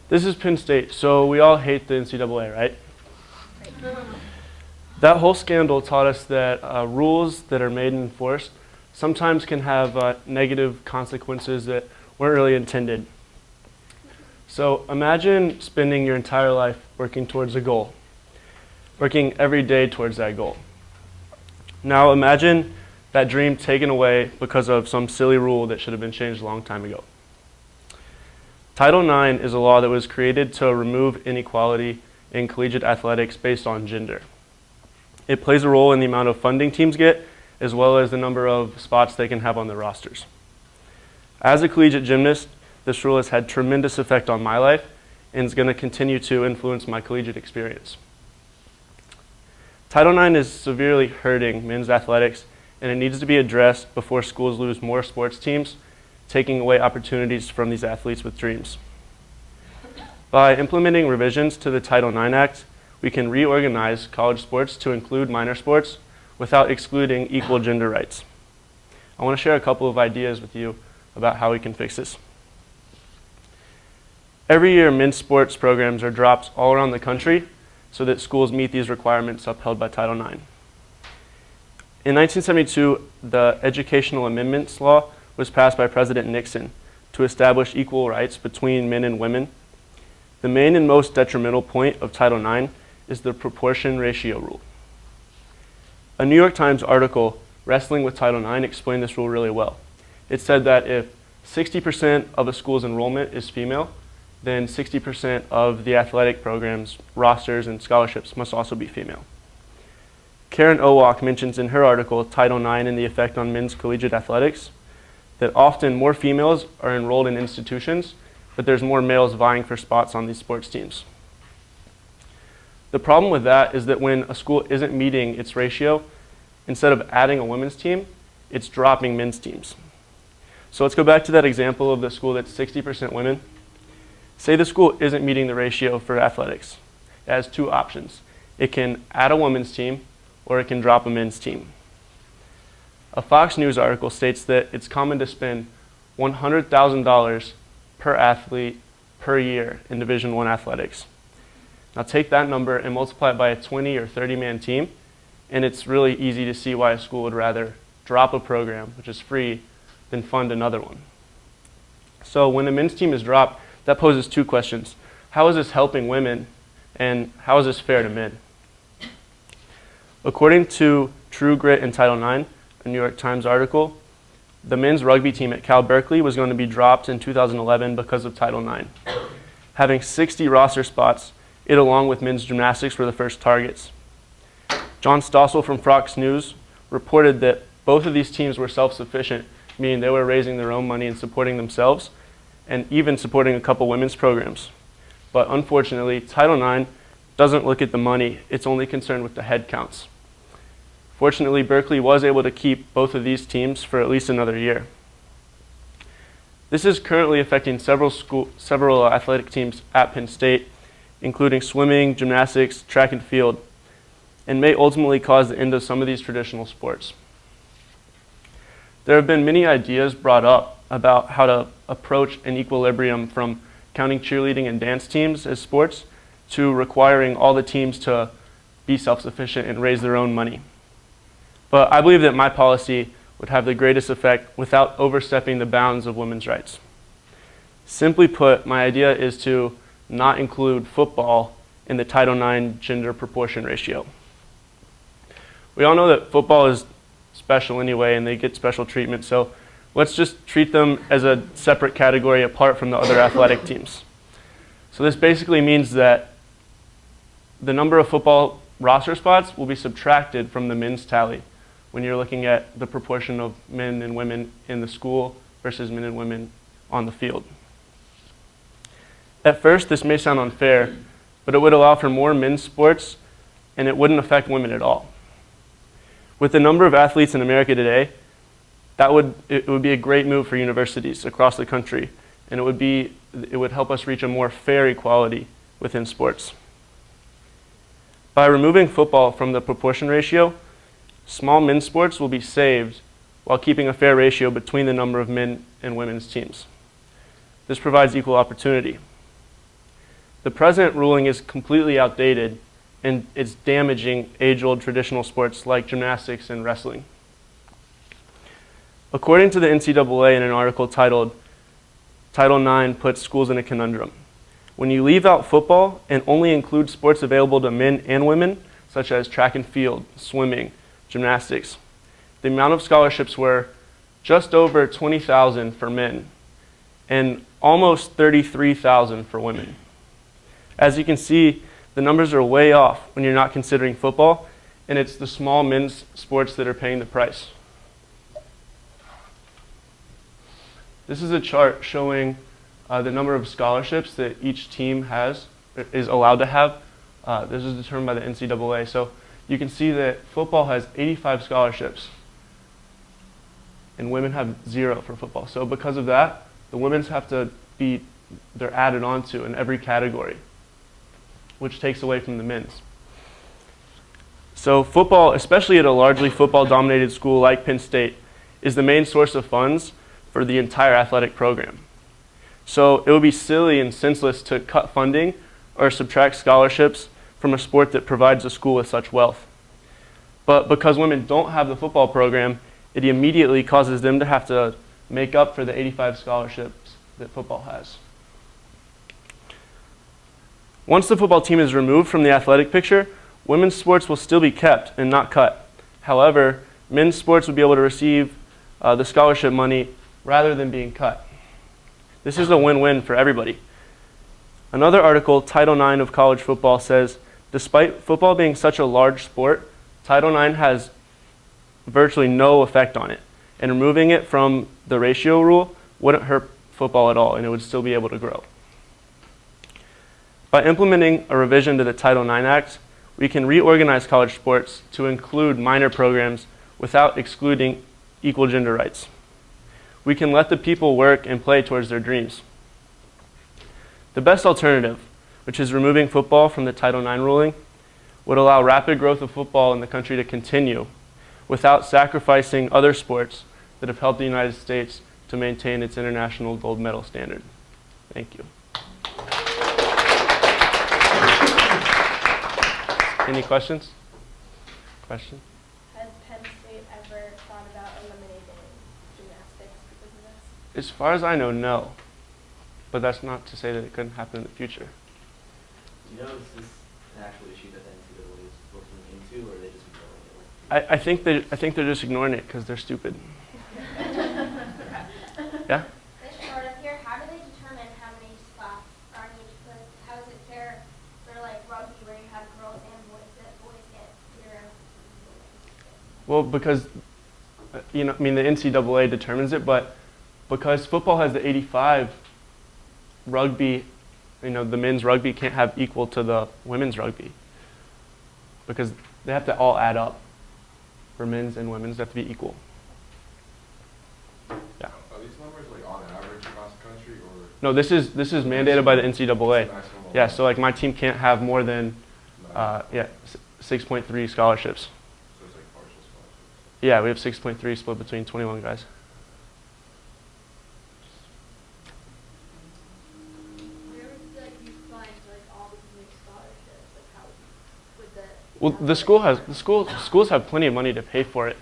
This is Penn State, so we all hate the NCAA, right? That whole scandal taught us that rules that are made and enforced sometimes can have negative consequences that weren't really intended. So imagine spending your entire life working towards a goal, working every day towards that goal. Now imagine that dream taken away because of some silly rule that should have been changed a long time ago. Title IX is a law that was created to remove inequality in collegiate athletics based on gender. It plays a role in the amount of funding teams get, as well as the number of spots they can have on their rosters. As a collegiate gymnast, this rule has had tremendous effect on my life and is going to continue to influence my collegiate experience. Title IX is severely hurting men's athletics, and it needs to be addressed before schools lose more sports teams, taking away opportunities from these athletes with dreams. By implementing revisions to the Title IX Act, we can reorganize college sports to include minor sports without excluding equal gender rights. I want to share a couple of ideas with you about how we can fix this. Every year, men's sports programs are dropped all around the country so that schools meet these requirements upheld by Title IX. In 1972, the Educational Amendments Law was passed by President Nixon to establish equal rights between men and women. The main and most detrimental point of Title IX is the proportion ratio rule. A New York Times article wrestling with Title IX explained this rule really well. It said that if 60% of a school's enrollment is female, then 60% of the athletic programs, rosters, and scholarships must also be female. Karen Owak mentions in her article, Title IX and the Effect on Men's Collegiate Athletics, that often more females are enrolled in institutions, but there's more males vying for spots on these sports teams. The problem with that is that when a school isn't meeting its ratio, instead of adding a women's team, it's dropping men's teams. So let's go back to that example of the school that's 60% women. Say the school isn't meeting the ratio for athletics. It has two options. It can add a women's team, or it can drop a men's team. A Fox News article states that it's common to spend $100,000 per athlete per year in Division I athletics. Now take that number and multiply it by a 20 or 30-man team, and it's really easy to see why a school would rather drop a program, which is free, than fund another one. So when the men's team is dropped, that poses two questions. How is this helping women, and how is this fair to men? According to True Grit and Title IX, a New York Times article, the men's rugby team at Cal Berkeley was going to be dropped in 2011 because of Title IX. Having 60 roster spots, it along with men's gymnastics were the first targets. John Stossel from Fox News reported that both of these teams were self-sufficient, meaning they were raising their own money and supporting themselves, and even supporting a couple women's programs. But unfortunately, Title IX doesn't look at the money, it's only concerned with the head counts. Fortunately, Berkeley was able to keep both of these teams for at least another year. This is currently affecting several athletic teams at Penn State, including swimming, gymnastics, track and field, and may ultimately cause the end of some of these traditional sports. There have been many ideas brought up about how to approach an equilibrium from counting cheerleading and dance teams as sports to requiring all the teams to be self-sufficient and raise their own money. But I believe that my policy would have the greatest effect without overstepping the bounds of women's rights. Simply put, my idea is to not include football in the Title IX gender proportion ratio. We all know that football is special anyway and they get special treatment, so let's just treat them as a separate category apart from the other athletic teams. So this basically means that the number of football roster spots will be subtracted from the men's tally when you're looking at the proportion of men and women in the school versus men and women on the field. At first, this may sound unfair, but it would allow for more men's sports and it wouldn't affect women at all. With the number of athletes in America today, it would be a great move for universities across the country, and it would help us reach a more fair equality within sports. By removing football from the proportion ratio, small men's sports will be saved while keeping a fair ratio between the number of men and women's teams. This provides equal opportunity. The present ruling is completely outdated and it's damaging age-old traditional sports like gymnastics and wrestling. According to the NCAA in an article titled Title IX puts schools in a conundrum. When you leave out football and only include sports available to men and women, such as track and field, swimming, gymnastics, the amount of scholarships were just over 20,000 for men and almost 33,000 for women. As you can see, the numbers are way off when you're not considering football, and it's the small men's sports that are paying the price. This is a chart showing the number of scholarships that each team is allowed to have. This is determined by the NCAA. So you can see that football has 85 scholarships and women have 0 for football. So because of that, the women's they're added onto in every category, which takes away from the men's. So football, especially at a largely football-dominated school like Penn State, is the main source of funds for the entire athletic program. So it would be silly and senseless to cut funding or subtract scholarships from a sport that provides a school with such wealth. But because women don't have the football program, it immediately causes them to have to make up for the 85 scholarships that football has. Once the football team is removed from the athletic picture, women's sports will still be kept and not cut. However, men's sports would be able to receive the scholarship money rather than being cut. This is a win-win for everybody. Another article, Title IX of college football, says, despite football being such a large sport, Title IX has virtually no effect on it, and removing it from the ratio rule wouldn't hurt football at all, and it would still be able to grow. By implementing a revision to the Title IX Act, we can reorganize college sports to include minor programs without excluding equal gender rights. We can let the people work and play towards their dreams. The best alternative, which is removing football from the Title IX ruling, would allow rapid growth of football in the country to continue without sacrificing other sports that have helped the United States to maintain its international gold medal standard. Thank you. Any questions? Question? Has Penn State ever thought about eliminating gymnastics because of this? As far as I know, no. But that's not to say that it couldn't happen in the future. Do you know is this an actual issue that the NCAA is looking into, or are they just ignoring it? I think they're just ignoring it because they're stupid. Yeah? This short up here, how do they determine how many spots are in each place? How is it fair for like rugby where you have girls and boys that boys get 0? Well, because the NCAA determines it, but because football has the 85, rugby, the men's rugby can't have equal to the women's rugby because they have to all add up. For men's and women's, they have to be equal. Yeah. Are these numbers like on average across the country, or? No, this is mandated by the NCAA. Yeah, so like my team can't have more than 6.3 scholarships. So it's like partial scholarships. Yeah, we have 6.3 split between 21 guys. Where would you find like all these new scholarships? Like how would that? Well, schools have plenty of money to pay for it.